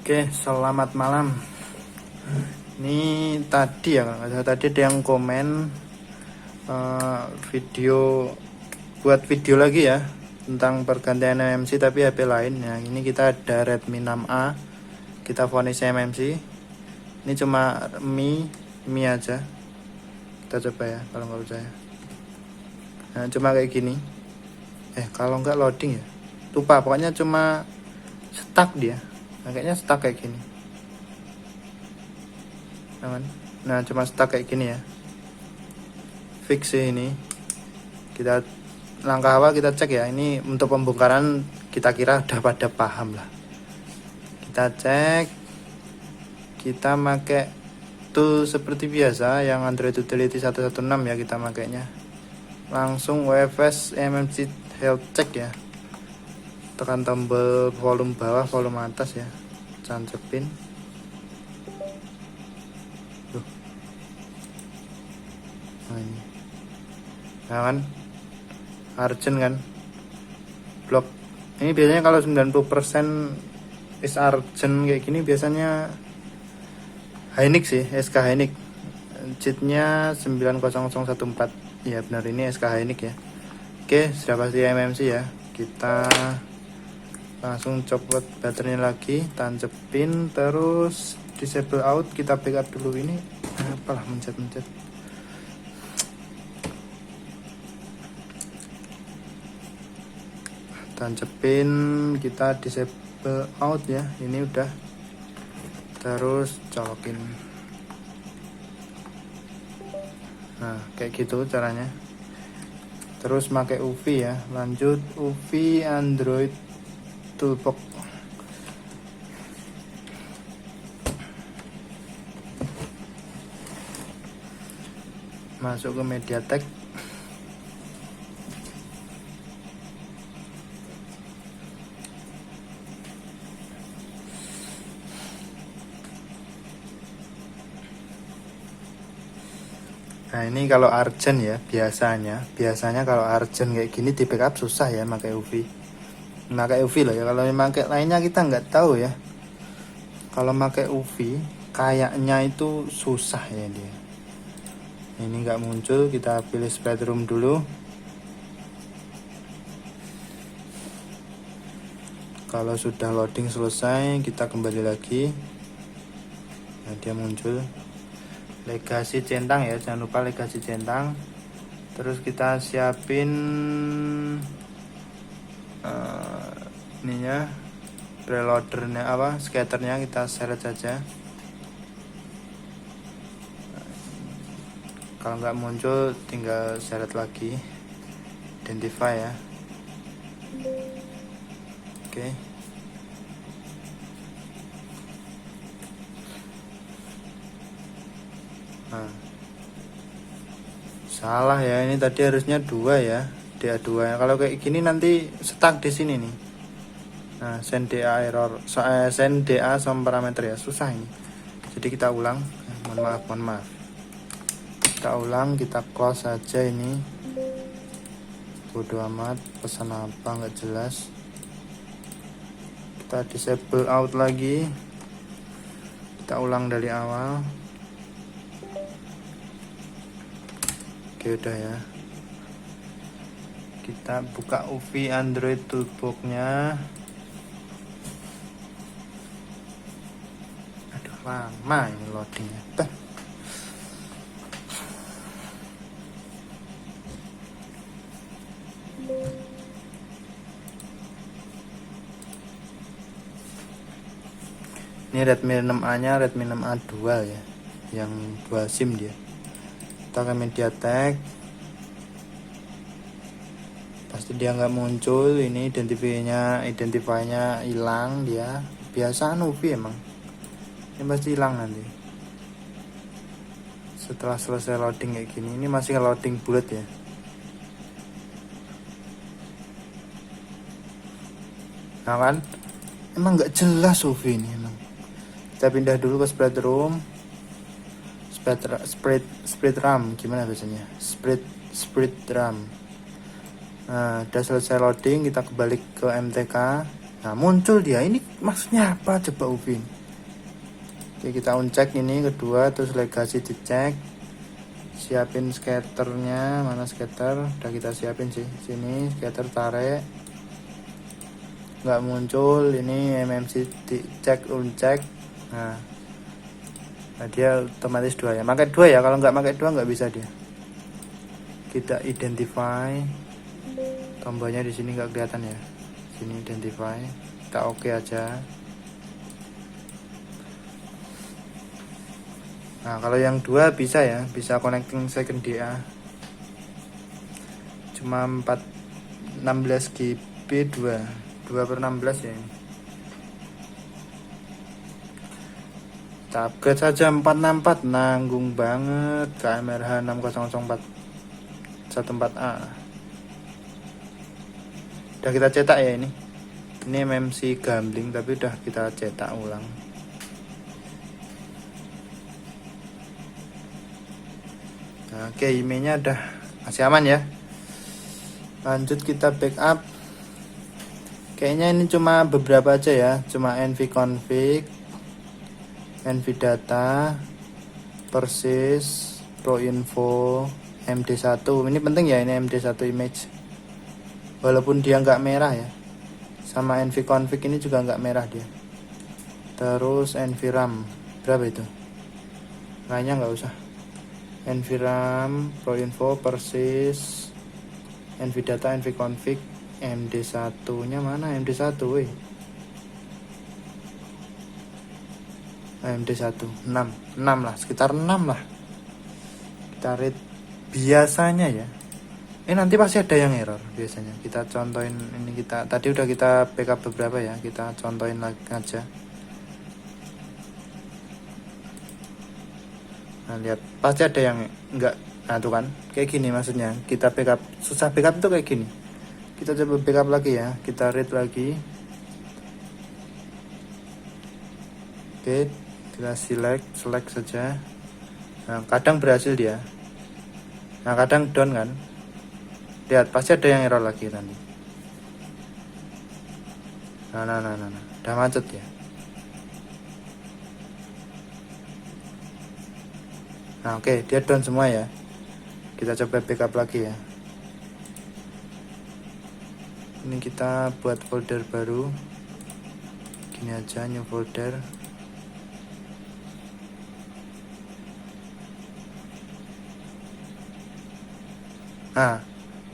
Oke, selamat malam. Ini tadi ya, tadi ada yang komen buat video lagi ya tentang pergantian MMC tapi HP lain. Nah, ini kita ada Redmi 6A. Kita vonis MMC. Ini cuma Mi aja. Kita coba ya kalau nggak percaya. Nah, cuma kayak gini. Kalau nggak loading ya. Lupa, pokoknya cuma stuck dia. Nah, kayaknya stuck kayak gini. Nah, cuma stuck kayak gini ya. Fix sih ini. Kita langkah awal kita cek ya. Ini untuk pembongkaran kita kira udah pada paham lah. Kita cek. Kita pakai tool seperti biasa yang Android Utility 116 ya kita makainya. Langsung UFS MMC Health Check ya. Tekan tombol volume bawah, volume atas ya. Cancepin. Nah, ini. Nah kan, urgent kan, blok. Ini biasanya kalau 90% is urgent kayak gini biasanya Hynix sih, SK Hynix. Cheatnya 90014. Ya benar, ini SK Hynix ya. Oke, sudah pasti MMC ya. Kita langsung copot baterainya lagi, tancepin, terus disable out. Kita backup dulu ini. Apalah mencet-mencet. Tancepin, kita disable out ya. Ini udah. Terus colokin. Nah, kayak gitu caranya. Terus pakai UV ya. Lanjut UV Android Toolbox. Masuk ke MediaTek. Nah, ini kalau urgent ya, biasanya kalau urgent kayak gini di backup susah ya pakai UV. Pakai UV loh ya, kalau pakai lainnya kita nggak tahu ya. Kalau pakai UV kayaknya itu susah ya dia. Ini nggak muncul, kita pilih sprite room dulu. Kalau sudah loading selesai, kita kembali lagi. Nah, dia muncul. Legasi centang ya, jangan lupa legasi centang. Terus kita siapin ininya, preloadernya scatternya kita seret saja. Kalau nggak muncul tinggal seret lagi, identify ya. Oke. Nah, salah ya, ini tadi harusnya 2 ya, DA2 ya. Kalau kayak gini nanti stuck di sini nih. Nah, send DA error, send DA sama parameter ya, susah ini. Jadi kita ulang. Mohon maaf. Kita ulang, kita close saja ini. Bodoh amat, pesan apa nggak jelas. Kita disable out lagi. Kita ulang dari awal. Oke, udah ya. Kita buka UV Android Toolbox-nya. Aduh, lama ini loadingnya. Ini Redmi 6A nya, Redmi 6A dual ya, yang 2 SIM dia. Kita ke MediaTek, pasti dia nggak muncul. Ini identify-nya hilang dia. Biasa UV emang, ini pasti hilang nanti setelah selesai loading kayak gini. Ini masih loading bulat ya. Nah kan, emang nggak jelas UV ini emang. Kita pindah dulu ke sprite room. Sprite RAM gimana biasanya? Sprite RAM. Nah, udah selesai loading, kita kembali ke MTK. Nah, muncul dia. Ini maksudnya apa coba Upin? Oke, kita uncek ini kedua, terus legasi dicek, siapin scatternya, mana scatter udah kita siapin sih, sini scatter tarik, nggak muncul, ini MMC dicek uncek. Nah dia otomatis 2 ya, pakai 2 ya, kalau nggak pakai 2 nggak bisa dia. Kita identify, tombolnya di sini nggak kelihatan ya, sini identify, kita oke aja. Nah kalau yang 2 bisa ya, bisa connecting second DA, cuma 16 GB 2/16 ya ini. Kita upgrade saja 464, nanggung banget, KMRH 6004 14A. Udah kita cetak ya ini MMC gambling tapi udah kita cetak ulang. Nah, oke, emailnya udah masih aman ya. Lanjut kita backup. Kayaknya ini cuma beberapa aja ya, cuma nvconfig, nvdata, persis, proinfo, md1. Ini penting ya, ini md1 image. Walaupun dia nggak merah ya. Sama nvconfig ini juga nggak merah dia. Terus nvram berapa itu? Kayaknya nggak usah. nvram, proinfo, persis, nvdata, nvconfig, md1 nya mana? md1 weh. md1 6 lah, sekitar 6 lah. Kita read biasanya ya. Nanti pasti ada yang error biasanya. Kita contohin ini, kita tadi udah kita backup beberapa ya, kita contohin lagi aja. Nah lihat, pasti ada yang enggak. Nah tuh kan, kayak gini maksudnya. Kita backup, susah backup itu kayak gini. Kita coba backup lagi ya, kita read lagi. Oke, kita select saja. Nah kadang berhasil dia, nah kadang down kan. Lihat, pasti ada yang error lagi nanti. Nah, udah macet ya. Nah oke, dia down semua ya. Kita coba backup lagi ya. Ini kita buat folder baru. Gini aja, new folder. Nah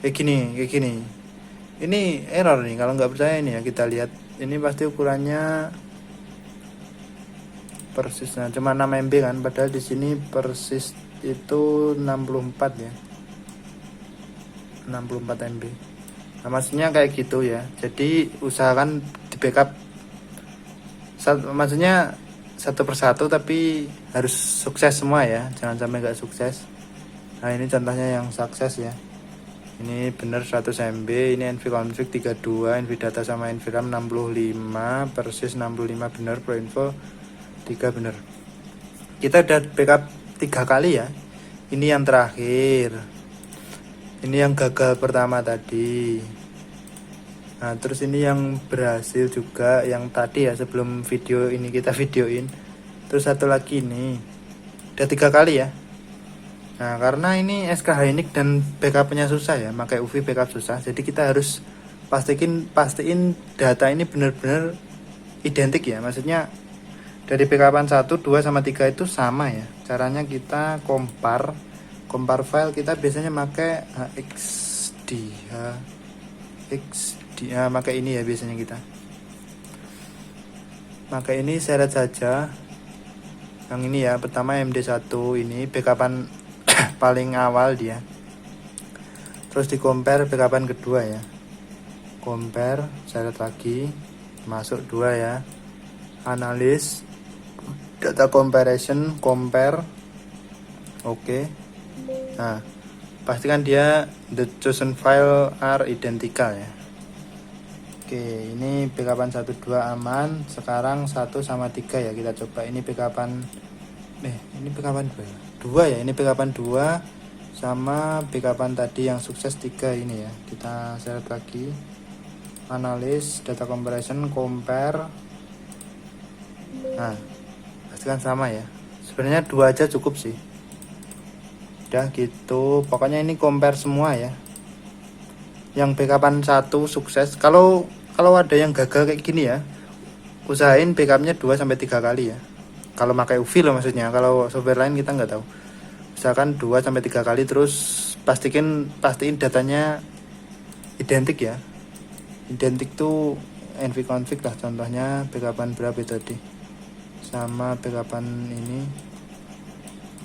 kayak gini. Ini error nih, kalau nggak percaya ini ya, kita lihat. Ini pasti ukurannya persisnya cuma 6 MB kan, padahal di sini persis itu 64 ya, 64 MB. Nah maksudnya kayak gitu ya, jadi usahakan di backup maksudnya satu persatu, tapi harus sukses semua ya, jangan sampai nggak sukses. Nah ini contohnya yang sukses ya, ini bener 100 MB, ini nvconfig 32, nvdata sama nvram 65, persis 65 bener, proinfo 3 bener. Kita udah backup 3 kali ya. Ini yang terakhir, ini yang gagal pertama tadi. Nah terus ini yang berhasil juga, yang tadi ya, sebelum video ini kita videoin. Terus satu lagi ini udah 3 kali ya. Nah karena ini SK Hynix dan backupnya susah ya, pakai UV backup susah, jadi kita harus pastiin data ini benar-benar identik ya, maksudnya dari backupan 1, 2 sama 3 itu sama ya. Caranya kita compare file, kita biasanya pakai HXD pakai ini ya, biasanya kita pakai ini, seret saja yang ini ya. Pertama MD1 ini backupan paling awal dia, terus di compare backupan kedua ya, compare, seret lagi, masuk 2 ya, analis, data comparison, compare, oke. Nah pastikan dia the chosen file are identical ya. Oke, ini backupan 1, 2 aman. Sekarang 1 sama 3 ya, kita coba. Ini backupan ini backupan 2 ya, 2 ya, ini backupan 2 sama backupan tadi yang sukses 3 ini ya. Kita seret lagi, analis, data comparison, compare. Nah pastikan sama ya. Sebenarnya 2 aja cukup sih. Udah gitu, pokoknya ini compare semua ya. Yang backupan 1 sukses. Kalau ada yang gagal kayak gini ya, usahain backupnya 2 sampai 3 kali ya. Kalau pakai UV loh maksudnya. Kalau software lain kita nggak tahu. Misalkan 2 sampai 3 kali, terus pastiin datanya identik ya. Identik tuh nvconfig lah, contohnya backupan berapa tadi, sama backupan ini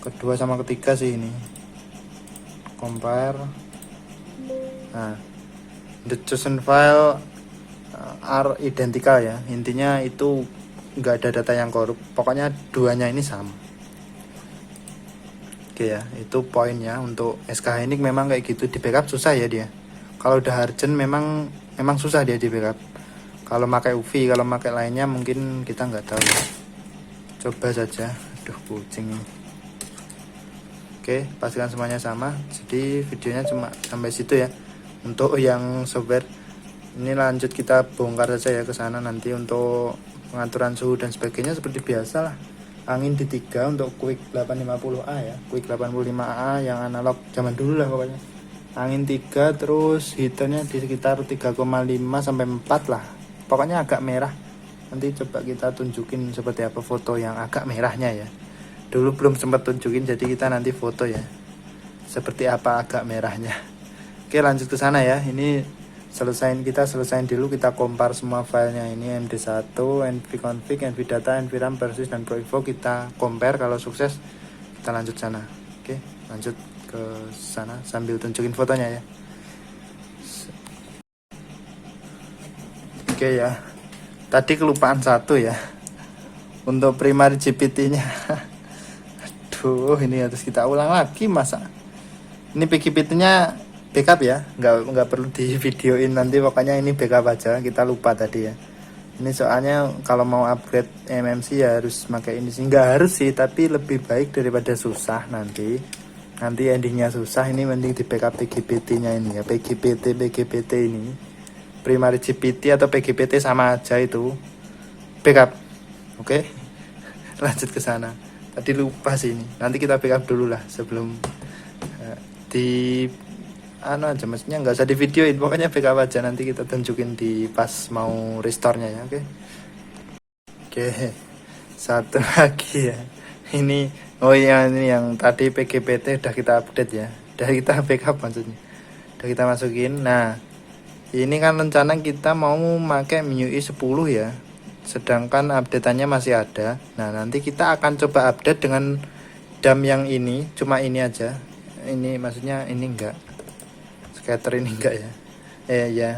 kedua sama ketiga sih ini. Compare. Nah, the chosen file are identical ya. Intinya itu nggak ada data yang korup. Pokoknya duanya ini sama. Oke ya, itu poinnya untuk SK Hynix. Memang kayak gitu, di backup susah ya dia. Kalau udah urgent memang susah dia di backup. Kalau pakai UV, kalau pakai lainnya mungkin kita nggak tahu. Coba saja. Aduh, kucing. Oke, pastikan semuanya sama. Jadi videonya cuma sampai situ ya. Untuk yang software ini lanjut kita bongkar saja ya ke sana nanti untuk pengaturan suhu dan sebagainya seperti biasa lah. Angin di 3 untuk Quick 850A ya, Quick 85A yang analog zaman dulu lah pokoknya. Angin 3, terus heaternya di sekitar 3,5 sampai 4 lah. Pokoknya agak merah. Nanti coba kita tunjukin seperti apa foto yang agak merahnya ya. Dulu belum sempat tunjukin, jadi kita nanti foto ya. Seperti apa agak merahnya. Oke, lanjut ke sana ya. Ini selesaiin dulu, kita compare semua filenya ini, md1, nvconfig, nvdata, nvram, persis, dan proinfo. Kita compare, kalau sukses kita lanjut sana. Oke, lanjut ke sana sambil tunjukin fotonya ya. Oke ya, tadi kelupaan satu ya, untuk primary GPT nya. Aduh, ini harus kita ulang lagi masa. Ini PGPT nya backup ya, nggak perlu di videoin nanti, pokoknya ini backup aja, kita lupa tadi ya. Ini soalnya kalau mau upgrade MMC ya harus pakai ini sih, nggak harus sih, tapi lebih baik daripada susah nanti endingnya susah. Ini mending di backup PGPT nya ini ya, PGPT ini primary GPT atau PGPT sama aja, itu backup. Oke. Lanjut ke sana, tadi lupa sih ini, nanti kita backup dulu lah sebelum di aja, maksudnya nggak usah di videoin, pokoknya backup aja, nanti kita tunjukin di pas mau restore-nya ya. Oke, satu lagi ya, ini oh iya, ini yang tadi PGPT udah kita update ya, udah kita backup maksudnya, udah kita masukin. Nah, ini kan rencana kita mau pakai MIUI 10 ya, sedangkan updateannya masih ada. Nah, nanti kita akan coba update dengan DAM yang ini, cuma ini aja. Ini maksudnya ini enggak scatter, ini enggak ya. Ya,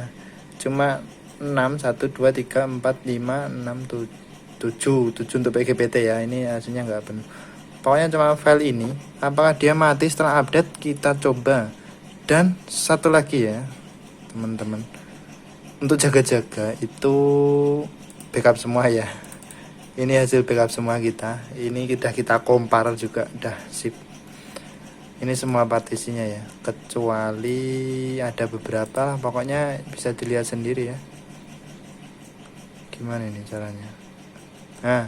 cuma 6 1 2 3 4 5 6 7 untuk PGPT ya. Ini hasilnya enggak penuh. Pokoknya cuma file ini. Apakah dia mati setelah update, kita coba. Dan satu lagi ya, teman-teman, untuk jaga-jaga itu backup semua ya. Ini hasil backup semua kita. Ini kita compare juga, udah sip. Ini semua partisinya ya, kecuali ada beberapa lah, pokoknya bisa dilihat sendiri ya. Gimana ini caranya? Nah,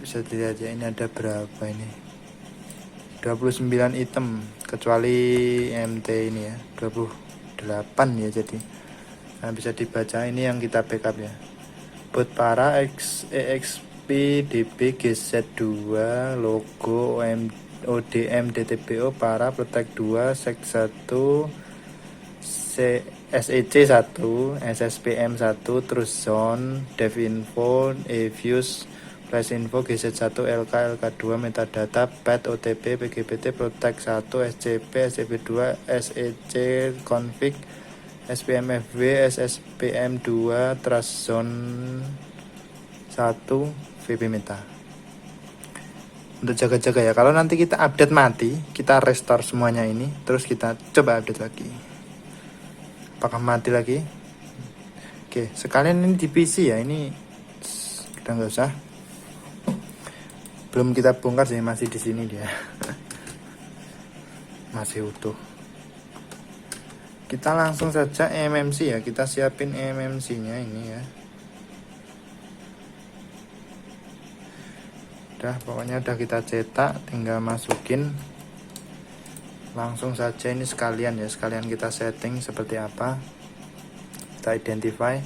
bisa dilihat ya, ini ada berapa ini, 29 item, kecuali MT ini ya 28 ya. Jadi nah, bisa dibaca ini yang kita backup ya. Boot para EXP DB GZ2 logo ODM DTPO para Protect 2 SEC 1 SEC 1 SSPM 1 terus zone devinfo eviews flash info GZ1 LK LK2 metadata pet OTP PGPT Protect 1 SCP SCP2 SEC config SPM FW SSPM 2 trust zone 1 VP meta. Untuk jaga-jaga ya, kalau nanti kita update mati, kita restore semuanya ini, terus kita coba update lagi, apakah mati lagi. Oke, sekalian ini di PC ya, ini kita nggak usah, belum kita bongkar sih, masih di sini dia. Masih utuh. Kita langsung saja MMC ya, kita siapin MMC nya ini ya. Udah, pokoknya udah kita cetak, tinggal masukin langsung saja. Ini sekalian ya, sekalian kita setting seperti apa, kita identify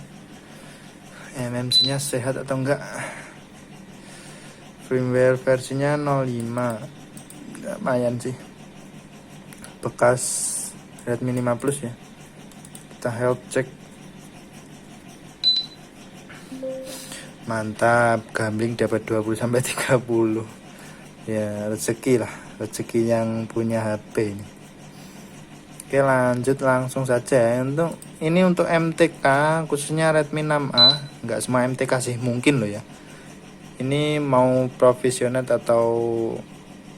MMC nya sehat atau enggak. Firmware versinya 05, lumayan sih, bekas Redmi 5 Plus ya. Kita health check. Mantap, gambling dapat 20-30 ya, rezeki lah, rezeki yang punya HP ini. Oke, lanjut langsung saja ya. Untuk MTK khususnya Redmi 6A, nggak semua MTK sih, mungkin loh ya, ini mau profesional atau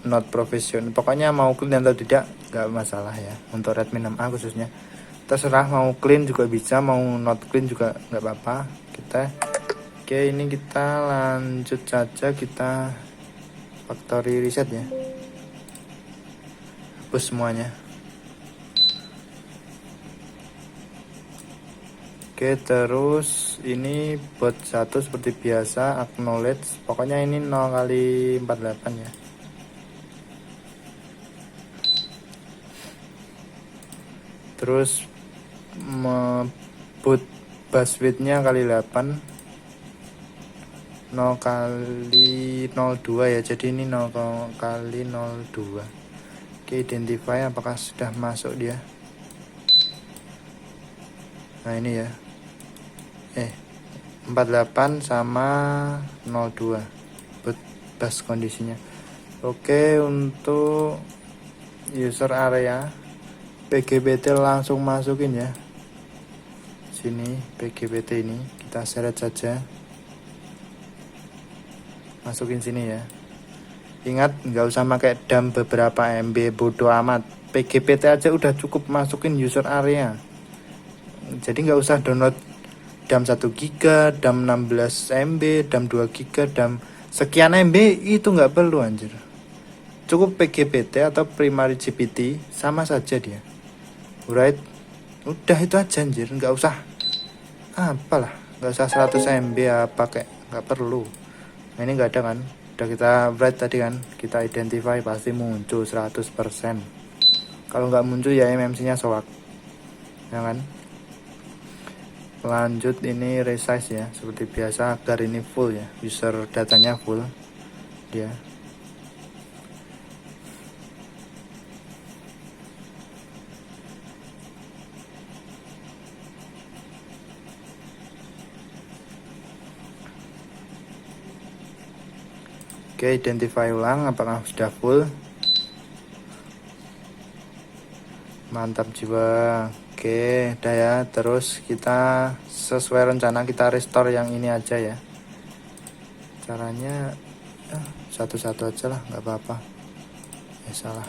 not profesional, pokoknya mau clean atau tidak nggak masalah ya. Untuk Redmi 6A khususnya terserah, mau clean juga bisa, mau not clean juga nggak apa-apa kita. Oke, ini kita lanjut saja, kita factory reset ya, hapus semuanya. Oke, terus ini bot 1 seperti biasa, acknowledge, pokoknya ini 0x48 ya. Terus boot buswidth-nya kali 8, 0x02 ya, jadi ini 0x02. Oke, identify apakah sudah masuk dia. Nah ini ya, 48 sama 02 boot bus kondisinya. Oke, untuk user area PGBT langsung masukin ya, sini PGBT ini kita seret saja, masukin sini ya. Ingat, nggak usah pakai dump beberapa MB, bodo amat, PGBT aja udah cukup, masukin user area. Jadi nggak usah download dump 1 GB, dump 16 MB, dump 2 GB, dump sekian MB, itu nggak perlu anjir. Cukup PGBT atau primary GPT, sama saja dia. Alright, udah itu aja anjir, nggak usah apalah, nggak usah 100 MB apa, kayak nggak perlu. Nah ini nggak ada kan, udah kita write tadi kan, kita identify, pasti muncul 100%. Kalau nggak muncul ya MMC nya soak ya kan. Lanjut, ini resize ya, seperti biasa agar ini full ya, user datanya full dia. Oke, identify ulang apakah sudah full. Mantap jiwa. Oke, udah ya. Terus kita sesuai rencana kita restore yang ini aja ya. Caranya satu-satu aja lah, nggak apa-apa. Ya salah.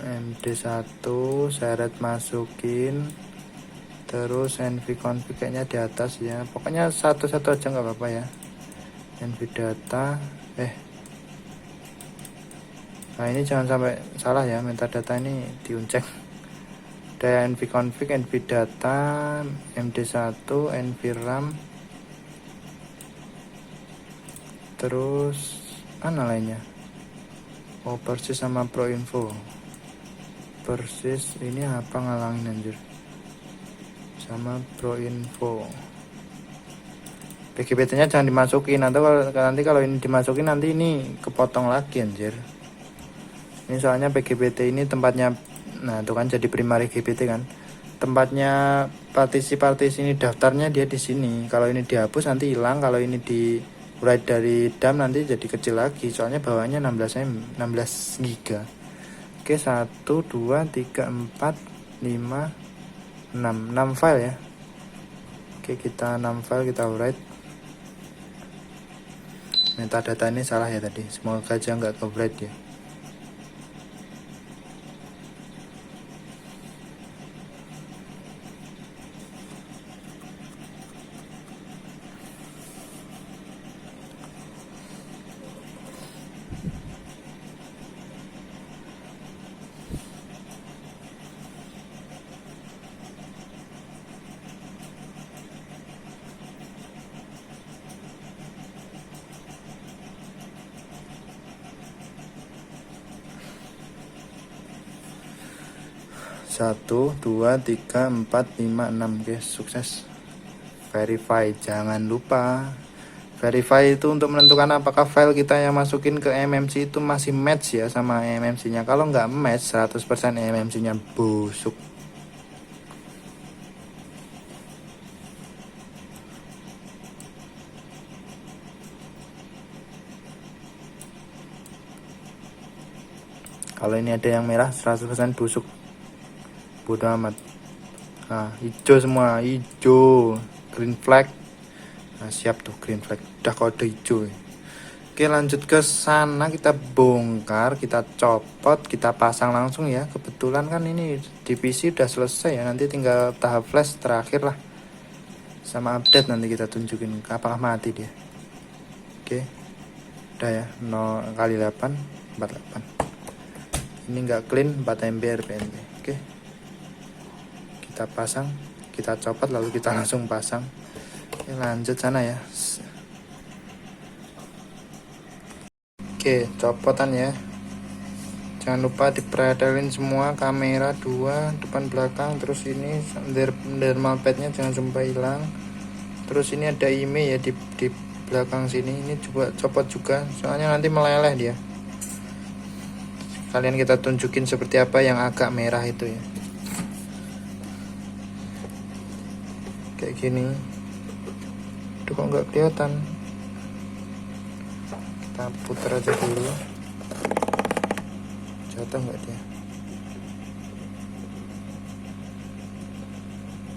MD1 seret masukin, terus nvconfig nya di atas ya, pokoknya satu-satu aja nggak apa-apa ya. nvdata nah ini jangan sampai salah ya, metadata ini diuncek. Ada nvconfig, nvdata, md1, nvram, terus mana lainnya, persis sama proinfo. Persis ini apa, ngalangin anjir, sama proinfo. PGBT nya jangan dimasukin, atau nanti kalau ini dimasukin nanti ini kepotong lagi anjir. Ini soalnya PGBT ini tempatnya, nah itu kan jadi primary GPT kan, tempatnya partisi ini daftarnya dia di sini. Kalau ini dihapus nanti hilang, kalau ini di write dari DAM nanti jadi kecil lagi, soalnya bawahnya 16 GB. Oke, 1, 2, 3, 4, 5, 6 file ya. Oke, kita 6 file kita write. Metadata ini salah ya tadi, semoga aja nggak ke write ya. 1 2 3 4 5 6. Oke, sukses. Verify, jangan lupa verify itu untuk menentukan apakah file kita yang masukin ke MMC itu masih match ya sama MMC nya. Kalau nggak match 100% MMC nya busuk. Kalau ini ada yang merah 100% busuk, bodo amat. Nah, hijau semua, hijau, green flag. Nah, siap tuh green flag, udah kode hijau. Oke, lanjut ke sana, kita bongkar, kita copot, kita pasang langsung ya. Kebetulan kan ini di PC udah selesai ya, nanti tinggal tahap flash terakhir lah. Sama update nanti kita tunjukin apakah mati dia. Oke, udah ya, 0 kali 8 48. Ini enggak clean, 4 MB RPMB. Oke, kita pasang, kita copot, lalu kita langsung pasang. Oke, lanjut sana ya. Oke, copotan ya. Jangan lupa dipretelin semua, kamera 2 depan belakang, terus ini thermal padnya jangan sampai hilang. Terus ini ada IMEI ya di belakang sini, ini coba copot juga, soalnya nanti meleleh dia. Kalian kita tunjukin seperti apa yang agak merah itu ya, kayak gini. Aduh, kok nggak kelihatan, kita putar aja dulu. Jatuh nggak dia?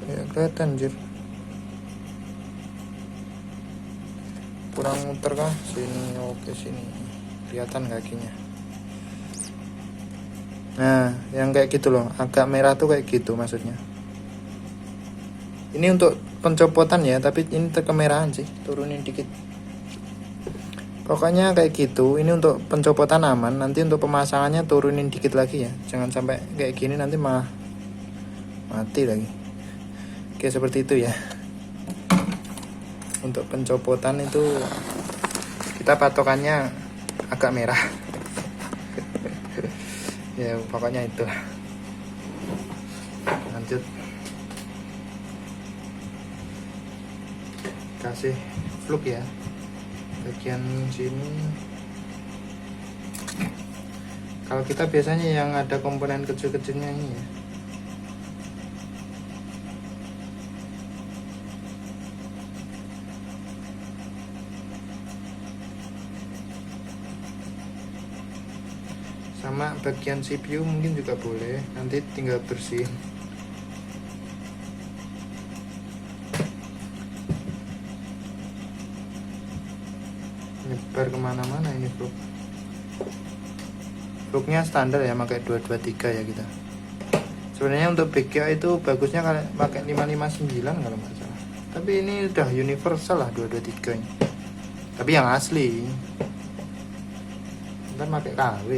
Ya kelihatan anjir, kurang muter kah sini? Oke, sini kelihatan kakinya. Nah, yang kayak gitu loh, agak merah tuh kayak gitu maksudnya. Ini untuk pencopotan ya, tapi ini kemerahan sih, turunin dikit. Pokoknya kayak gitu, ini untuk pencopotan aman, nanti untuk pemasangannya turunin dikit lagi ya. Jangan sampai kayak gini nanti malah mati lagi. Oke, seperti itu ya. Untuk pencopotan itu kita patokannya agak merah. Ya pokoknya itu. Lanjut, kasih fluk ya bagian sini. Kalau kita biasanya yang ada komponen kecil-kecilnya ini ya. Sama bagian CPU mungkin juga boleh, nanti tinggal bersihin. Nyebar kemana-mana ini fluknya standar ya, pakai 223 ya kita. Sebenarnya untuk BGA itu bagusnya kalau pakai 559 kalau nggak salah, tapi ini udah universal lah 223 ini, tapi yang asli. Ntar pakai KW.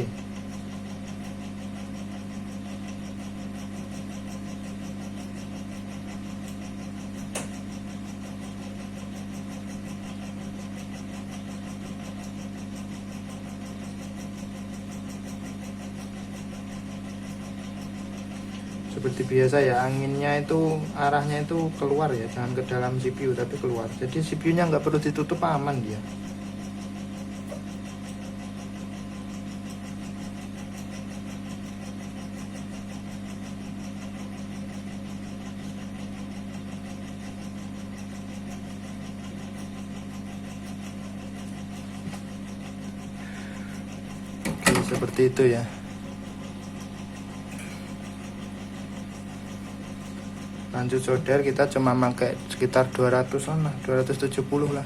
Seperti biasa ya, anginnya itu arahnya itu keluar ya, jangan ke dalam CPU tapi keluar. Jadi CPU nya nggak perlu ditutup, aman dia. Oke, seperti itu ya. Lanjut solder, kita cuma pakai sekitar 200-an lah, 270 lah.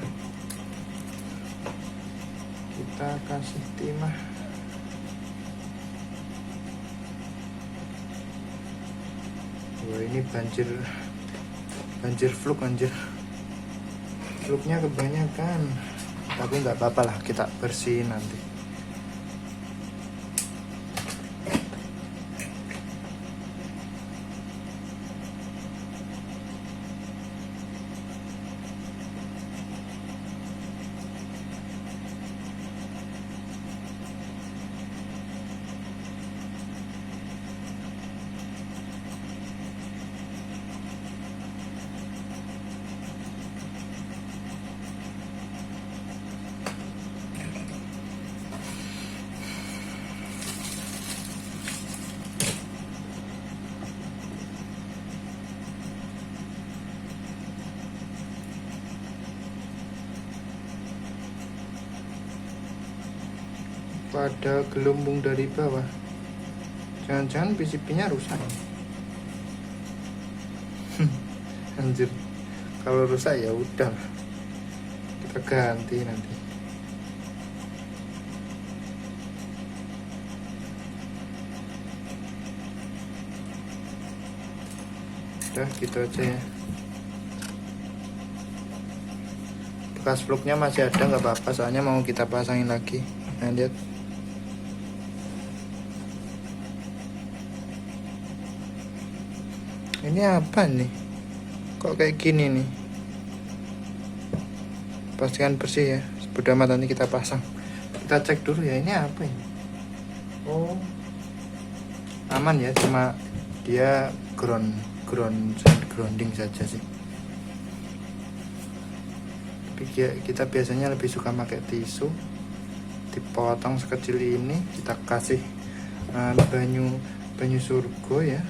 Kita kasih timah. Wah, ini banjir fluk anjir. Fluknya kebanyakan, tapi nggak apa-apa lah, kita bersihin nanti. Kok ada gelembung dari bawah? Jangan-jangan PCB-nya rusak. Anjir, kalau rusak ya udah, kita ganti nanti. Udah gitu aja ya. Bekas plugnya masih ada, nggak apa-apa, soalnya mau kita pasangin lagi. Nah, lihat. Ini apa nih? Kok kayak gini nih? Pastikan bersih ya. Bodo amat, nanti kita pasang. Kita cek dulu ya, ini apa ini? Oh, aman ya, cuma dia grounding saja sih. Tapi kita biasanya lebih suka pakai tisu, dipotong sekecil ini, kita kasih banyu surga ya.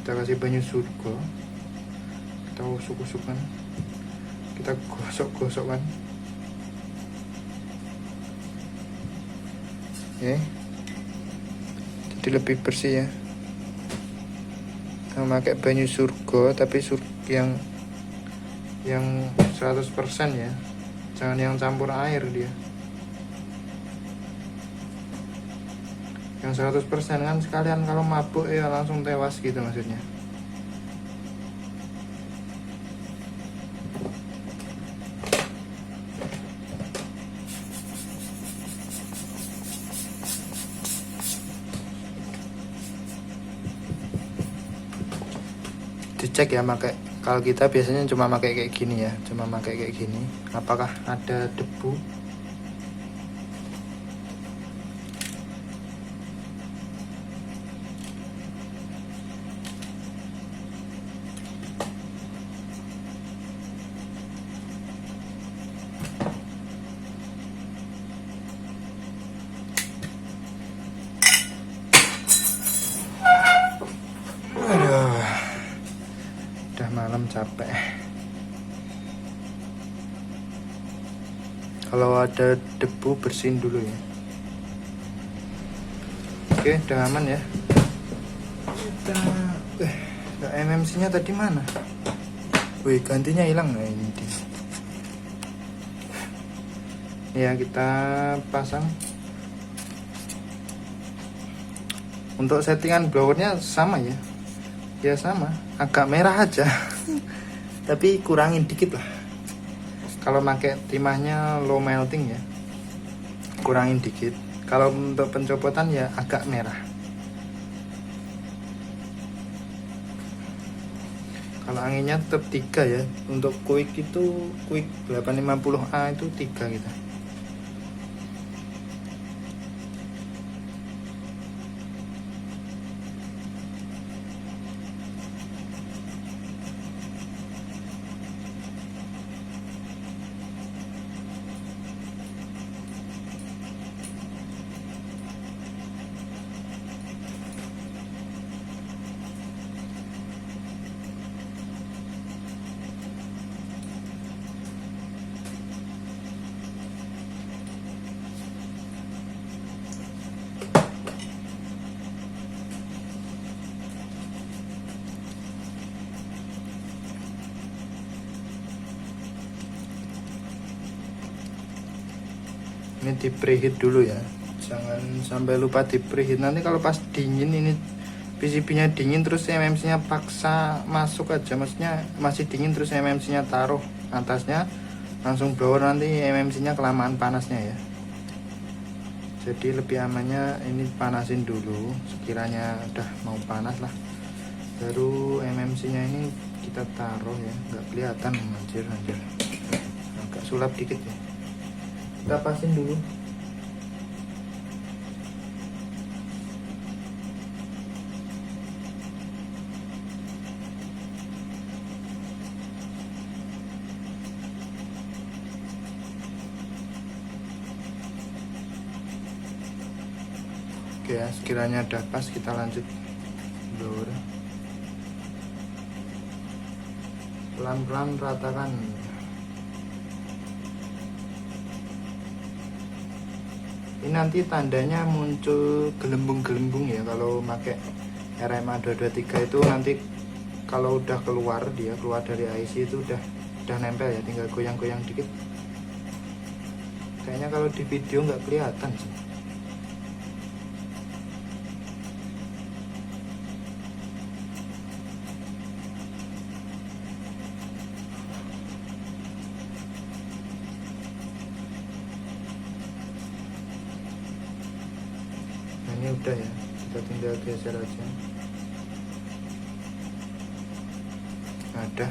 Kita kasih banyu surga, kita usuk-usuk kan, kita gosok-gosok kan. Oke, jadi lebih bersih ya. Kita pakai banyu surga, tapi yang 100% ya, jangan yang campur air dia. Yang 100% kan sekalian kalau mabuk ya langsung tewas gitu maksudnya. Dicek ya, kalau kita biasanya cuma pakai kayak gini ya, apakah ada debu. Udah malam capek. Kalau ada debu bersihin dulu ya. Oke, udah aman ya. MMC nya tadi mana? Wih, gantinya hilang. Nah, ini dia. Ya, kita pasang. Untuk settingan blowernya sama ya. Ya sama, agak merah aja. Tapi kurangin dikit lah. Kalau pakai timahnya low melting ya, kurangin dikit. Kalau untuk pencopotan ya agak merah. Kalau anginnya tetap 3 ya. Untuk quick 850A itu 3 kita. Ini di preheat dulu ya, jangan sampai lupa di preheat. Nanti kalau pas dingin, ini PCB nya dingin terus MMC nya paksa masuk aja, maksudnya masih dingin terus MMC nya taruh atasnya langsung blower, nanti MMC nya kelamaan panasnya ya. Jadi lebih amannya ini panasin dulu, sekiranya udah mau panas lah, baru MMC nya ini kita taruh ya. Nggak kelihatan, anjir agak sulap dikit ya. Kita pasin dulu. Oke ya, sekiranya udah pas kita lanjut blower. Pelan-pelan ratakan. Ini nanti tandanya muncul gelembung-gelembung ya kalau pakai RMA 223 itu. Nanti kalau udah keluar dari IC itu udah nempel ya, tinggal goyang-goyang dikit. Kayaknya kalau di video nggak kelihatan sih. Nah ini udah ya, kita tinggal geser aja. Ada,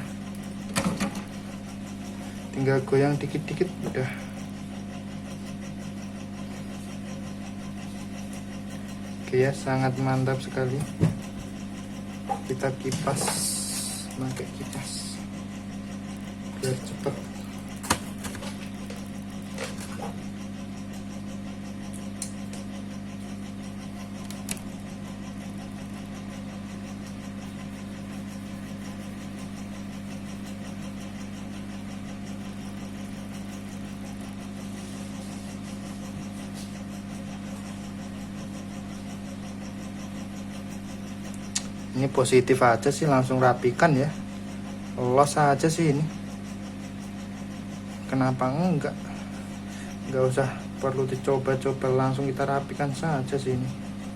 tinggal goyang dikit-dikit udah. Oke ya, sangat mantap sekali. Kita kipas, pakai kipas biar cepat. Ini positif aja sih, langsung rapikan ya. Los aja sih ini. Kenapa enggak? Enggak usah perlu dicoba-coba, langsung kita rapikan saja sih ini.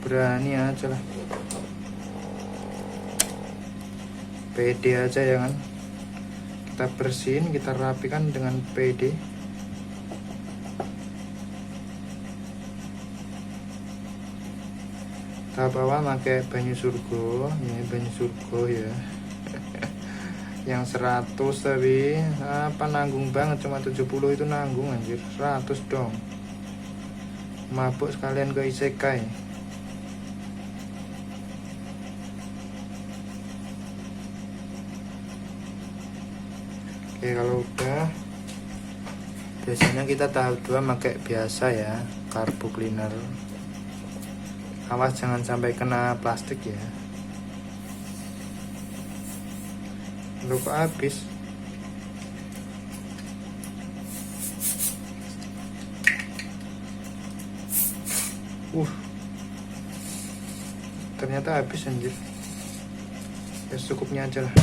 Berani aja lah. Pede aja ya kan. Kita bersihin, kita rapikan dengan pede. Tahap awal pakai banyu surgo, ini banyu surgo ya. Yang 100 tapi apa nanggung banget, cuma 70 itu nanggung anjir. 100 dong. Mabuk sekalian ke isekai. Oke, kalau udah biasanya kita tahap 2 pakai biasa ya, carbo cleaner. Awas jangan sampai kena plastik ya. Loh kok habis? Ternyata habis anjir. Ya secukupnya aja lah.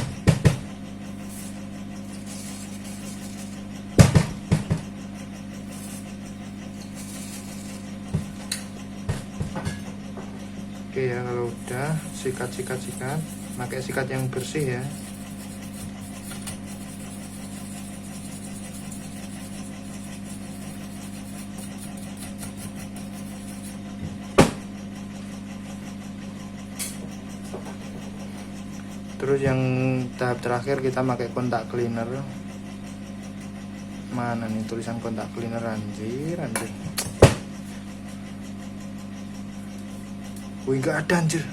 Oke ya, kalau udah sikat, pakai sikat yang bersih ya. Terus yang tahap terakhir kita pakai kontak cleaner. Mana nih tulisan kontak cleaner, anjir. Wih, gak ada anjir.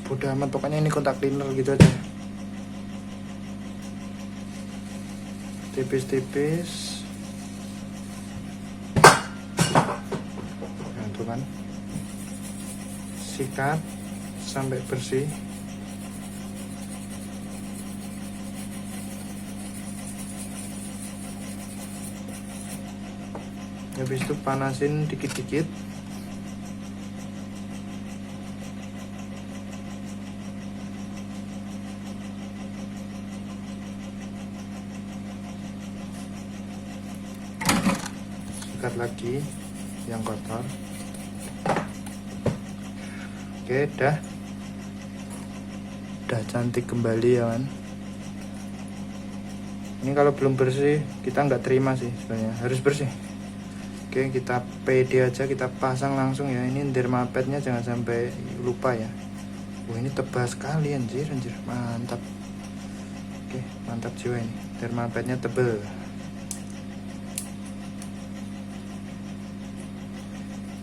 Bodoh amat, pokoknya ini kontak cleaner gitu aja. Tipis-tipis. Nah tuh kan. Sikat sampai bersih. Habis itu panasin dikit-dikit. Sikat lagi yang kotor. Oke, udah cantik kembali ya kan. Ini kalau belum bersih kita nggak terima sih sebenarnya, harus bersih. Oke, kita pede aja, kita pasang langsung ya. Ini derma padnya jangan sampai lupa ya. Wah, ini tebal sekali anjir, mantap. Oke, mantap jiwa ini, derma padnya tebel.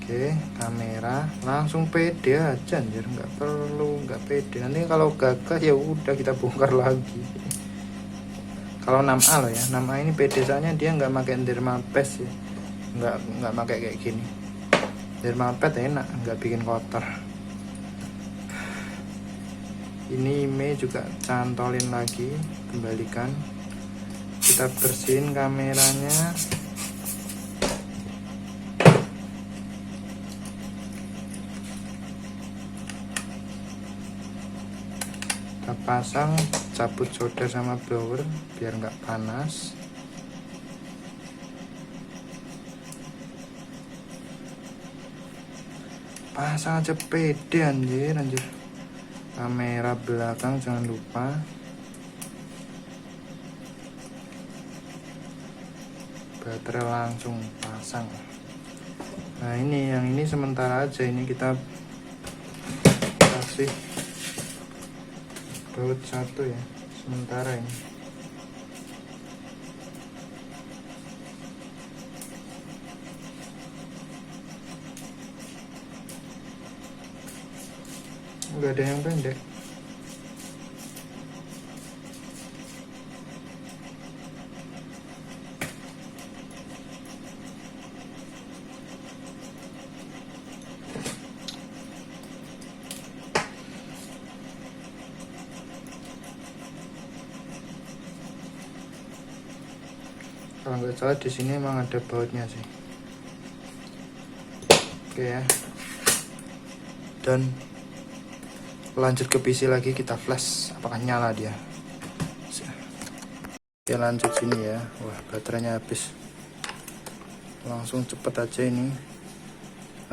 Oke, kamera langsung pede aja anjir, nggak pede. Nanti kalau gagal ya udah kita bongkar lagi. Kalau 6A loh ya, 6A ini pede soalnya dia nggak pakai derma paste ya, nggak pakai kayak gini. Derma paste enak, nggak bikin kotor. Ini IMEI juga cantolin lagi, kembalikan. Kita bersihin kameranya. kita pasang, cabut solder sama blower biar nggak panas. Pasang aja pede anjir. Kamera belakang jangan lupa. Baterai langsung pasang. Nah ini yang ini sementara aja, ini kita kasih baut satu ya, sementara ini. Enggak ada yang pendek. Kalau nggak salah di sini emang ada bautnya sih. Oke ya. Dan lanjut ke PC lagi, kita flash apakah nyala dia. Oke lanjut sini ya. Wah baterainya habis. Langsung cepet aja ini.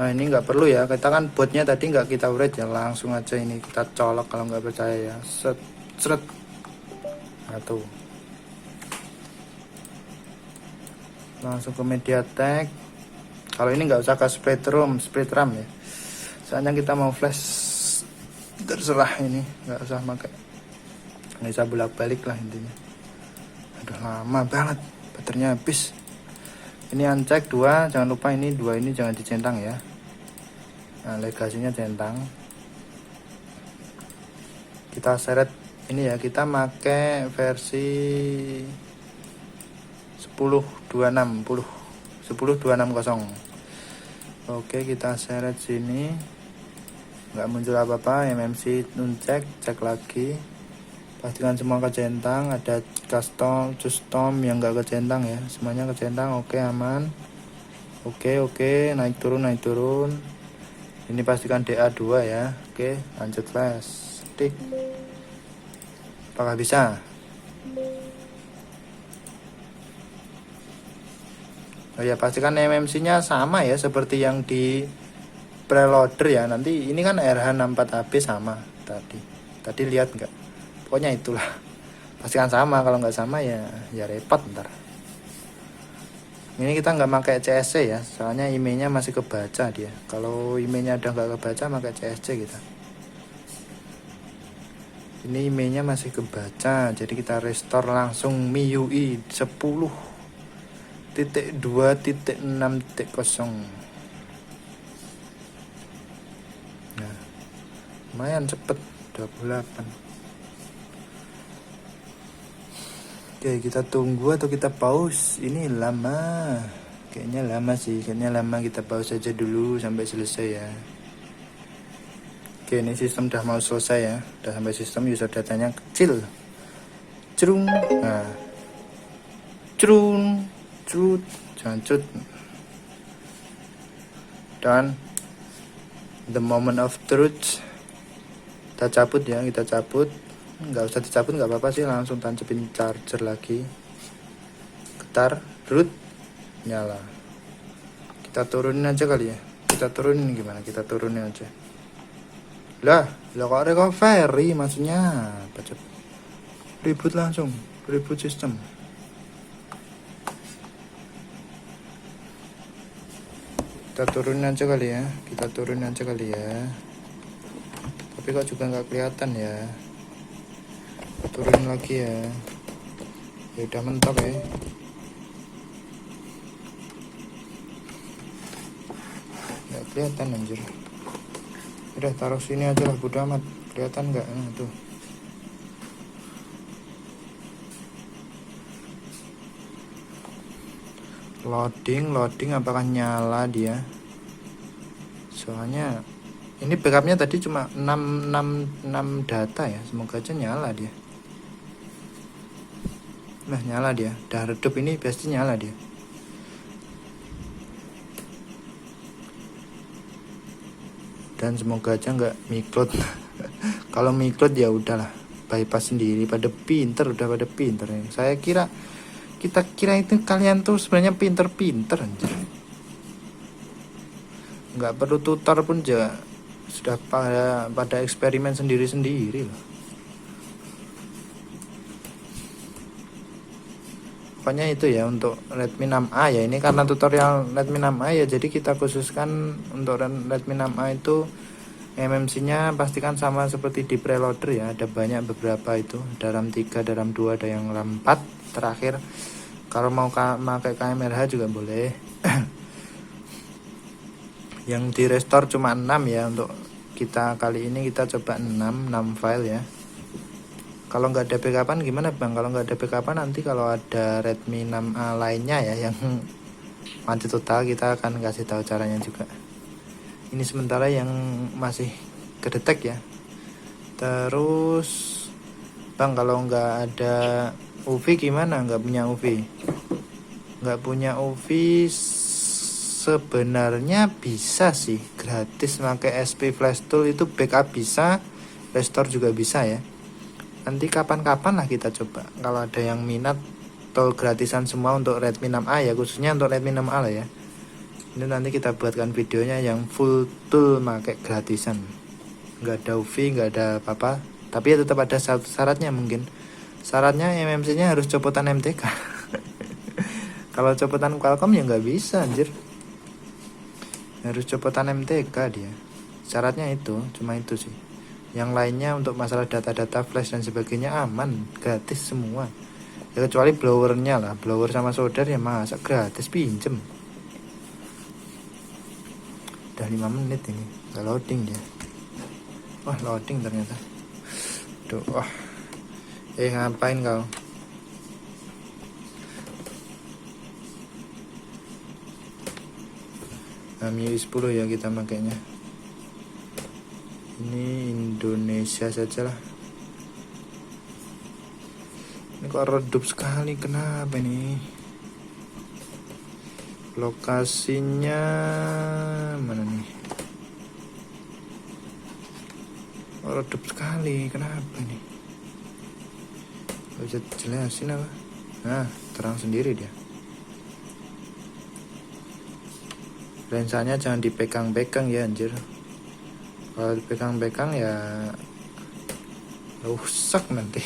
Nah ini nggak perlu ya, kita kan bautnya tadi nggak kita uret ya, langsung aja ini kita colok kalau nggak percaya ya. Set seret. Nah tuh. Langsung ke MediaTek. Kalau ini nggak usah ke split RAM ya. Soalnya kita mau flash terserah, ini nggak usah pakai, nggak usah bolak-balik lah intinya. Aduh lama banget, baterainya habis. Ini uncek 2, jangan lupa ini 2 ini jangan dicentang ya. Nah legasinya centang. Kita seret ini ya, kita pakai versi 10260. Oke kita seret sini. Nggak muncul apa-apa, MMC uncek, cek lagi, pastikan semua kecentang. Ada custom yang nggak kecentang ya, semuanya kecentang. Oke aman. Oke naik turun. Ini pastikan DA2 ya. Oke lanjut flash stick. Apakah bisa? Oh ya pastikan MMC nya sama ya seperti yang di preloader ya. Nanti ini kan RH64HB sama tadi lihat nggak, pokoknya itulah. Pastikan sama, kalau nggak sama ya repot ntar. Ini kita nggak pakai CSC ya, soalnya emailnya masih kebaca dia. Kalau emailnya udah nggak kebaca pakai CSC kita. Ini emailnya masih kebaca, jadi kita restore langsung MIUI 10.2.6.0. Lumayan cepet 28. Oke kita tunggu atau kita pause, ini lama kayaknya, kita pause aja dulu sampai selesai ya. Oke ini sistem udah mau selesai ya, udah sampai sistem, user datanya kecil, cerung, nah cerung cut, jangan cut. Dan the moment of truth, kita cabut ya, nggak usah dicabut nggak apa-apa sih, langsung tancepin charger lagi, getar, root, nyala. Kita turunin aja kali ya, gimana, kita turunin aja lah kok recovery maksudnya apa coba, reboot sistem. Kita turunin aja kali ya, tapi kok juga nggak kelihatan ya. Turun lagi ya, udah mentok ya. Nggak kelihatan anjir. Udah taruh sini aja lah, bodo amat. Kelihatan nggak? Nah, tuh. Loading apakah nyala dia? Soalnya ini backupnya tadi cuma 6 data ya, semoga aja nyala dia. Nah nyala dia, udah redup, ini pasti nyala dia. Dan semoga aja nggak miklot. Kalau miklot ya udahlah, bypass sendiri. Pada pinter, udah pada pinter ya. Kita kira itu kalian tuh sebenarnya pinter anjir. Nggak perlu tutor pun sudah pada eksperimen sendiri loh. Pokoknya itu ya untuk Redmi 6A ya. Ini karena tutorial Redmi 6A ya, jadi kita khususkan untuk Redmi 6A itu MMC-nya pastikan sama seperti di preloader ya. Ada banyak beberapa itu, ada RAM 3, ada RAM 2, ada yang RAM 4 terakhir. Kalau mau pakai KMRH juga boleh. Yang di restore cuma 6 ya. Untuk kita kali ini kita coba 6 file ya. Kalau nggak ada backupan gimana bang? Kalau nggak ada backupan nanti kalau ada Redmi 6A lainnya ya yang mati total, kita akan kasih tahu caranya juga. Ini sementara yang masih kedetek ya. Terus bang, kalau nggak ada UV gimana? Nggak punya UV sebenarnya bisa sih, gratis pakai SP Flash Tool itu, backup bisa, restore juga bisa ya. Nanti kapan-kapan lah kita coba kalau ada yang minat tool gratisan semua untuk Redmi 6A ya, khususnya untuk Redmi 6A lah ya. Ini nanti kita buatkan videonya yang full tool pakai gratisan, nggak ada UV, nggak ada apa-apa, tapi ya tetap ada syaratnya. Mungkin syaratnya MMC nya harus copotan MTK. Kalau copotan Qualcomm ya nggak bisa anjir, harus copotan MTK dia, syaratnya itu cuma itu sih. Yang lainnya untuk masalah data-data flash dan sebagainya aman, gratis semua ya, kecuali blowernya lah. Blower sama solder ya masa gratis pinjem. Udah 5 menit ini nggak loading dia. Wah loading ternyata. Duh, wah. Ngapain kau? MIUI 10 ya kita makainya. Ini Indonesia saja lah. Ini kok redup sekali, kenapa nih? Lokasinya mana nih? Oh, redup sekali, kenapa nih? Bisa jelasin apa? Nah, terang sendiri dia. Lensanya jangan dipegang-pegang ya anjir. Kalau dipegang-pegang ya rusak nanti.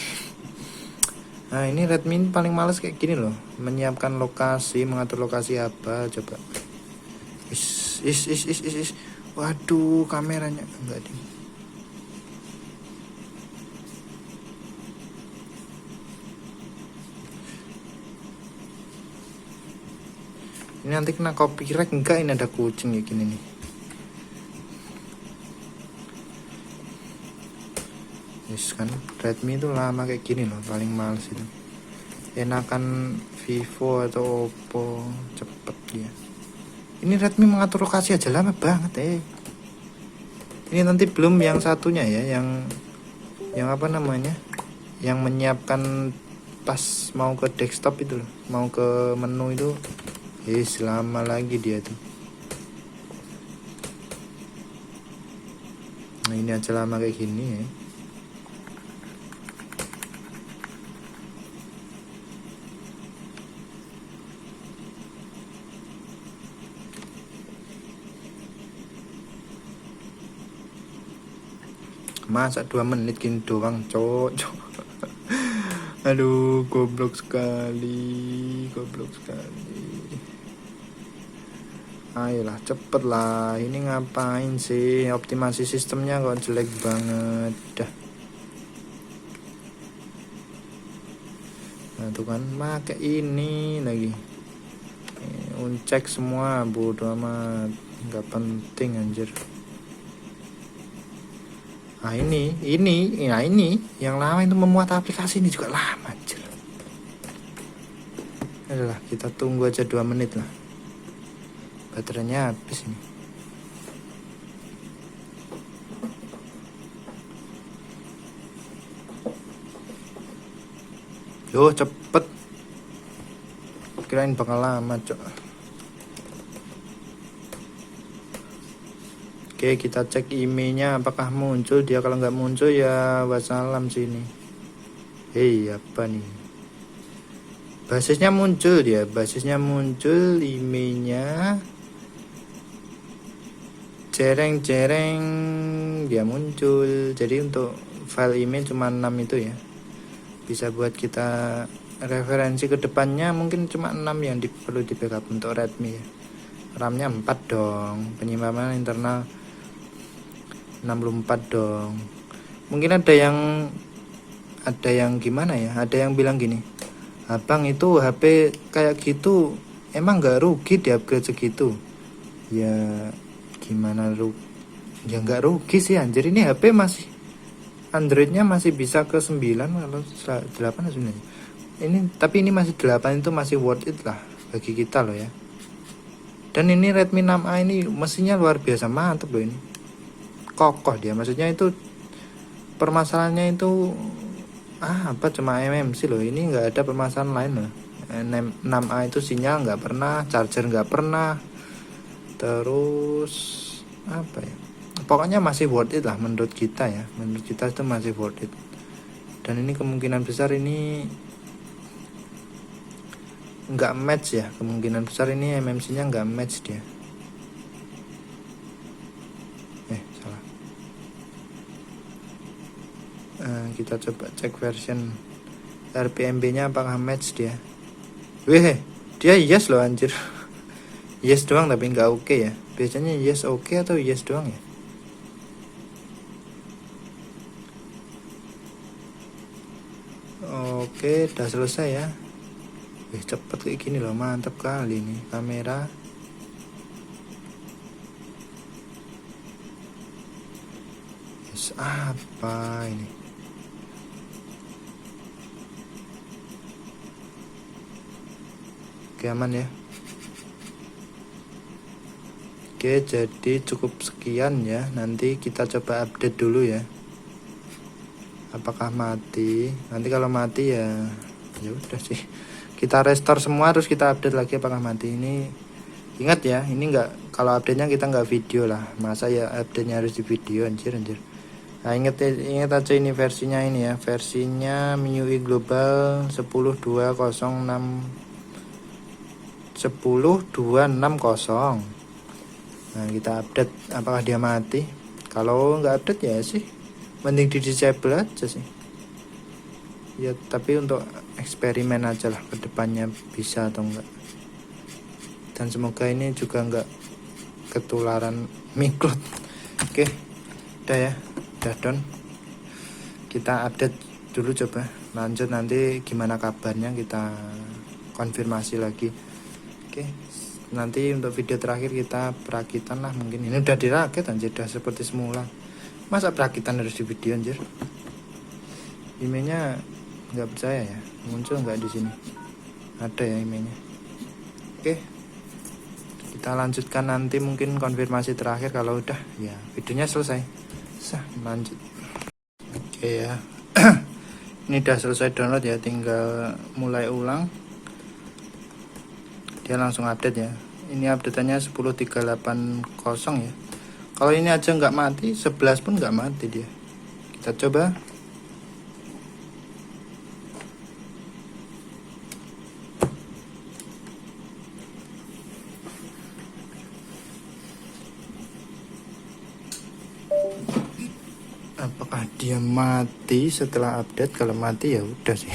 Nah ini Redmi paling males kayak gini loh, menyiapkan lokasi, mengatur lokasi apa coba. Waduh kameranya enggak ding. Ini nanti kena copyright enggak? Ini ada kucing kayak gini nih. Yes kan, Redmi itu lama kayak gini loh, paling males itu. Enakan Vivo atau Oppo, cepet dia. Ini Redmi mengatur lokasi aja lama banget Ini nanti belum yang satunya ya, yang apa namanya, yang menyiapkan pas mau ke desktop itu loh, mau ke menu itu. Lama lagi dia tuh. Nah ini aja lama kayak gini ya. Masa 2 menit gini doang cocok. Aduh goblok sekali. Ayolah cepet lah, ini ngapain sih, optimasi sistemnya kok jelek banget dah. Nah tuh kan pakai ini lagi, uncek semua, bodo amat, nggak penting anjir. Nah ini yang lama itu memuat aplikasi ini juga lama anjir. Adalah kita tunggu aja 2 menit lah, baterainya habis ini. Yo cepet, kirain bakal lama cok. Oke kita cek emailnya apakah muncul dia. Kalau nggak muncul ya wassalam sini. Apa nih? Basisnya muncul ya, basisnya muncul, IMEI-nya cereng-cereng dia muncul. Jadi untuk file IMEI cuma 6 itu ya. Bisa buat kita referensi ke depannya, mungkin cuma 6 yang perlu di backup untuk Redmi ya. RAM-nya 4 dong, penyimpanan internal 64 dong. Mungkin ada yang gimana ya, ada yang bilang gini, abang itu HP kayak gitu emang nggak rugi di upgrade segitu ya. Gimana ya nggak rugi sih anjir, ini HP masih Androidnya masih bisa ke 9 kalau 8 atau 9 ini, tapi ini masih 8, itu masih worth it lah bagi kita loh ya. Dan ini Redmi 6A ini mesinnya luar biasa mantap loh, ini kokoh dia, maksudnya itu permasalahannya itu apa cuma MMC loh, ini nggak ada permasalahan lain loh. 6A itu sinyal nggak pernah, charger nggak pernah, terus apa ya, pokoknya masih worth it lah menurut kita ya, menurut kita itu masih worth it. Dan ini kemungkinan besar ini nggak match ya, kemungkinan besar ini MMC nya nggak match dia. Salah. Kita coba cek version RPMB nya apakah match dia. Dia yes loh anjir. Yes doang tapi nggak oke ya, biasanya yes oke atau yes doang ya. Oke, udah selesai ya. Cepet kayak gini loh, mantap kali nih kamera. Yes, apa ini? Oke, aman ya. Oke, jadi cukup sekian ya. Nanti kita coba update dulu ya. Apakah mati? Nanti kalau mati ya udah sih. Kita restore semua terus kita update lagi apakah mati. Ini ingat ya, ini enggak, kalau update-nya kita nggak video lah. Masa ya update-nya harus di video, anjir. Nah, ingat aja ini versinya ini ya. Versinya MIUI Global 10260. Nah, kita update apakah dia mati. Kalau nggak update ya sih mending di disable aja sih ya, tapi untuk eksperimen aja lah kedepannya bisa atau enggak. Dan semoga ini juga enggak ketularan mikrot. Oke, udah ya, udah done. Kita update dulu, coba lanjut nanti gimana kabarnya kita konfirmasi lagi. Oke, nanti untuk video terakhir kita perakitan lah, mungkin ini udah dirakit anjir, udah seperti semula. Masa perakitan harus di video anjir. Emailnya nggak percaya ya, muncul nggak di sini, ada ya emailnya. Oke, kita lanjutkan nanti mungkin konfirmasi terakhir kalau udah ya videonya selesai. Lanjut. Oke ya. Ini udah selesai download ya, tinggal mulai ulang. Dia langsung update ya. Ini updateannya 10380 ya. Kalau ini aja nggak mati, 11 pun nggak mati dia. Kita coba. Apakah dia mati setelah update? Kalau mati ya udah sih.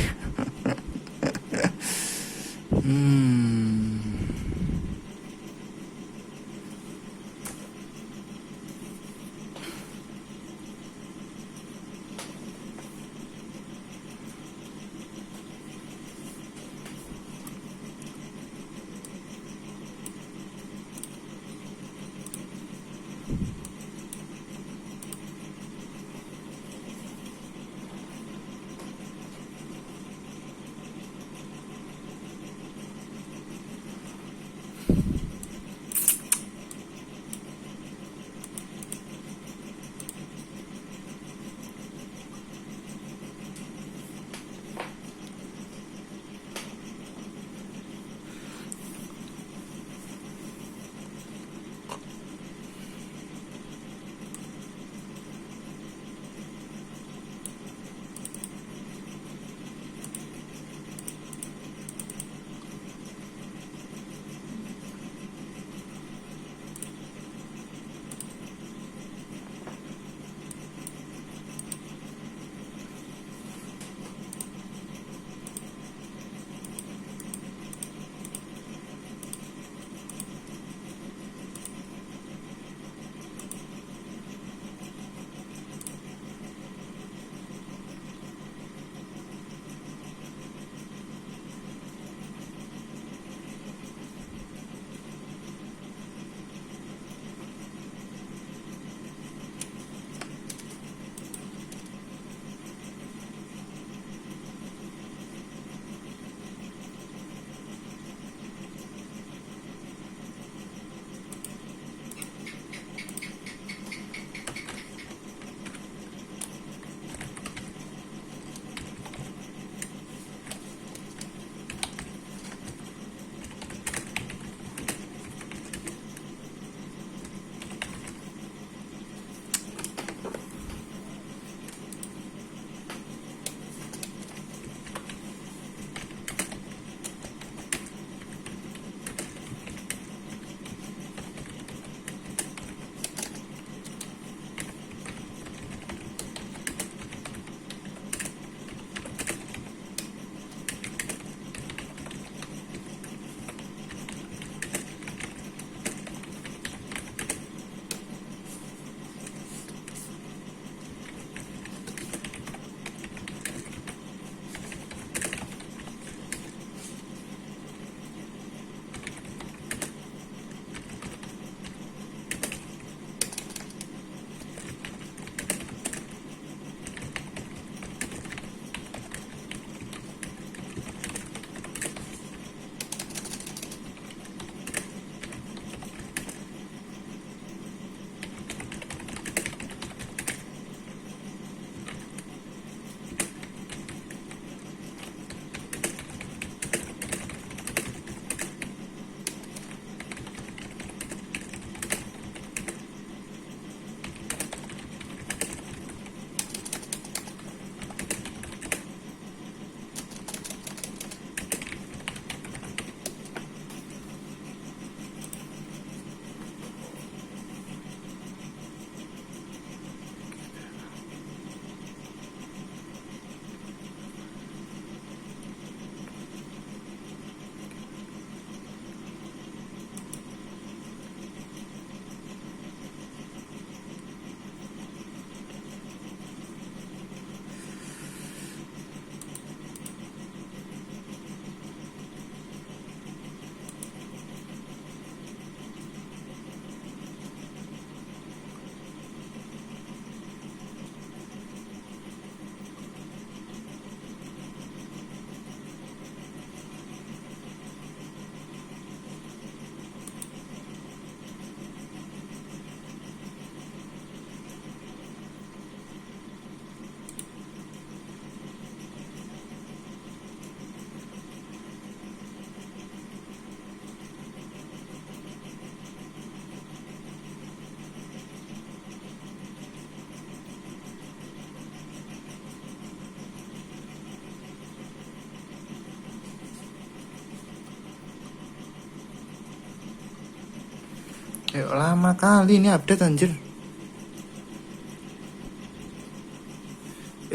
lama kali ini update anjir.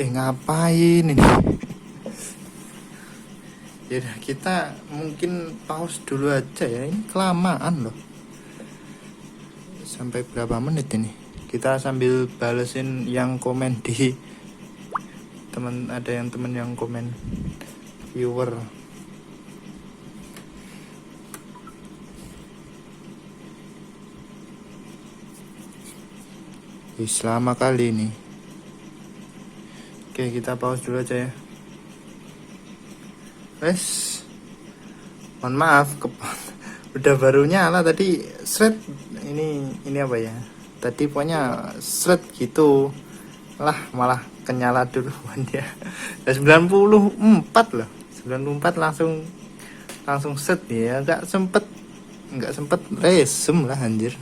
Ngapain ini? Ya udah, kita mungkin pause dulu aja ya, ini kelamaan loh. Sampai berapa menit ini? Kita sambil balesin yang komen di ada yang temen yang komen viewer. Lama kali ini. Oke, kita pause dulu aja ya. Mohon maaf, udah baru nyala tadi shred. Ini apa ya? Tadi pokoknya shred gitu. Malah kenyala duluan dia. 94 loh. 94 langsung set ya. Enggak sempet resum lah anjir.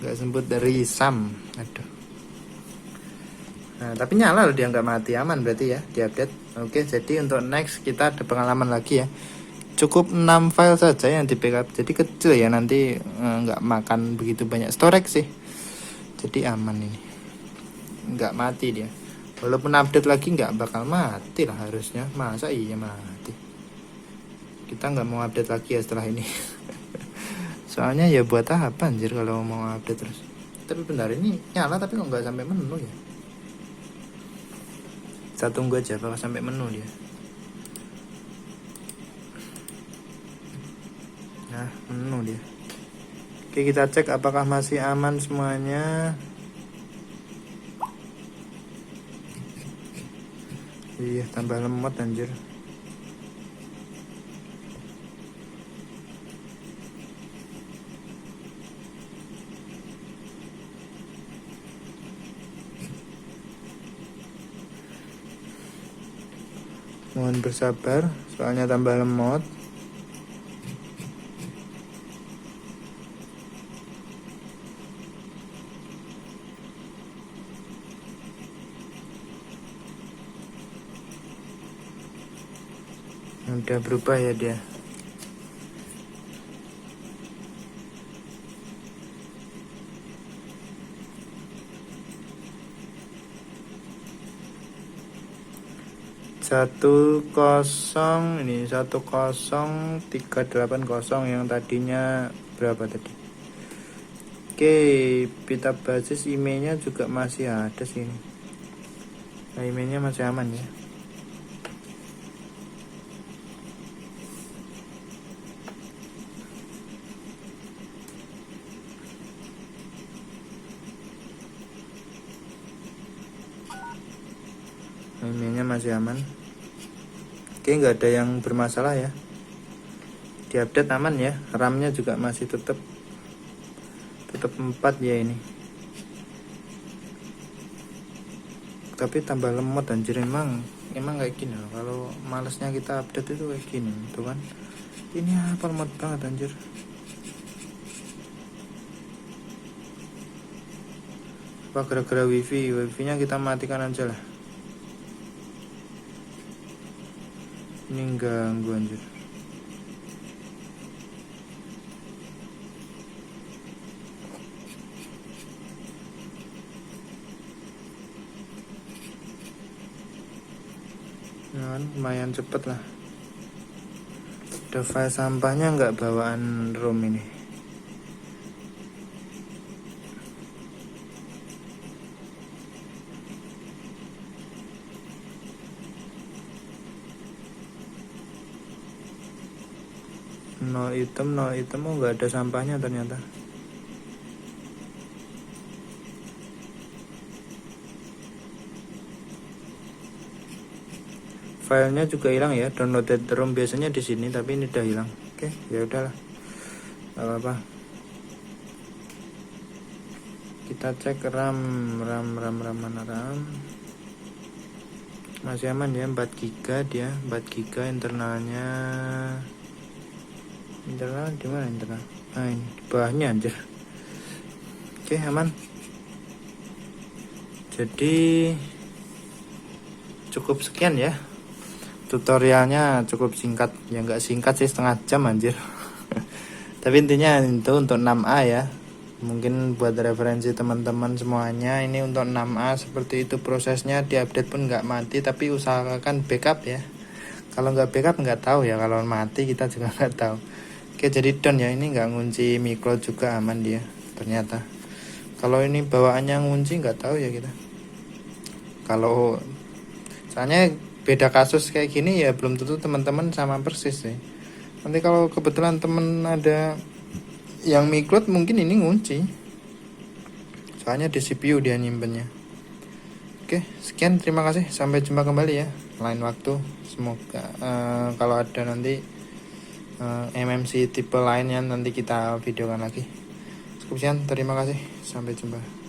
Enggak sempet resum. Aduh. Nah, tapi nyala loh, dia nggak mati, aman berarti ya, diupdate. Oke, jadi untuk next kita ada pengalaman lagi ya. Cukup 6 file saja yang di backup, jadi kecil ya, nanti nggak makan begitu banyak storage sih. Jadi aman ini, nggak mati dia. Walaupun update lagi nggak bakal mati lah harusnya. Masa iya mati? Kita nggak mau update lagi ya setelah ini. Soalnya ya buat apa anjir kalau mau update terus. Tapi bentar, ini nyala tapi kok nggak sampai menu ya. Kita tunggu aja kalau sampai menu dia. Nah, menu dia. Oke, kita cek apakah masih aman semuanya. Iya, tambah lemot anjir. Mohon bersabar, soalnya tambah lemot. Udah berubah ya dia. Satu kosong ini 10380 yang tadinya berapa tadi. Oke, pita basis emailnya juga masih ada sih. Nah, emailnya masih aman ya. Emailnya masih aman. Oke, nggak ada yang bermasalah ya. Diupdate aman ya. RAM-nya juga masih tetap 4 ya ini. Tapi tambah lemot anjir, emang kayak gini loh. Kalau malesnya kita update itu kayak gini tuh kan. Ini apa lemot banget anjir. Apa gara-gara wifi-nya kita matikan aja lah. Ini ganggu anjir. Nah, lumayan cepet lah. Ada file sampahnya nggak bawaan ROM ini. No item oh nggak ada sampahnya ternyata. Filenya juga hilang ya, downloaded ROM biasanya di sini tapi ini udah hilang. Oke, ya udahlah, nggak apa-apa. Kita cek RAM mana RAM. Masih aman ya, 4 GB dia, 4 GB internalnya. Internal di mana internal? Nah, ini di bawahnya anjir. Oke, aman. Jadi cukup sekian ya. Tutorialnya cukup singkat, ya nggak singkat sih, setengah jam anjir. Tapi intinya itu untuk 6A ya. Mungkin buat referensi teman-teman semuanya, ini untuk 6A seperti itu prosesnya. Diupdate pun nggak mati, tapi usahakan backup ya. Kalau nggak backup nggak tahu ya, kalau mati kita juga nggak tahu. Oke, jadi down ya, ini nggak ngunci micro juga, aman dia ternyata. Kalau ini bawaannya ngunci nggak tahu ya kita. Kalau soalnya beda kasus kayak gini ya, belum tentu teman-teman sama persis sih. Nanti kalau kebetulan temen ada yang mikrot, mungkin ini ngunci, soalnya di CPU dia nyimpennya. Oke, sekian, terima kasih, sampai jumpa kembali ya lain waktu. Semoga kalau ada nanti MMC tipe lainnya nanti kita videokan lagi. Sekian, terima kasih, sampai jumpa.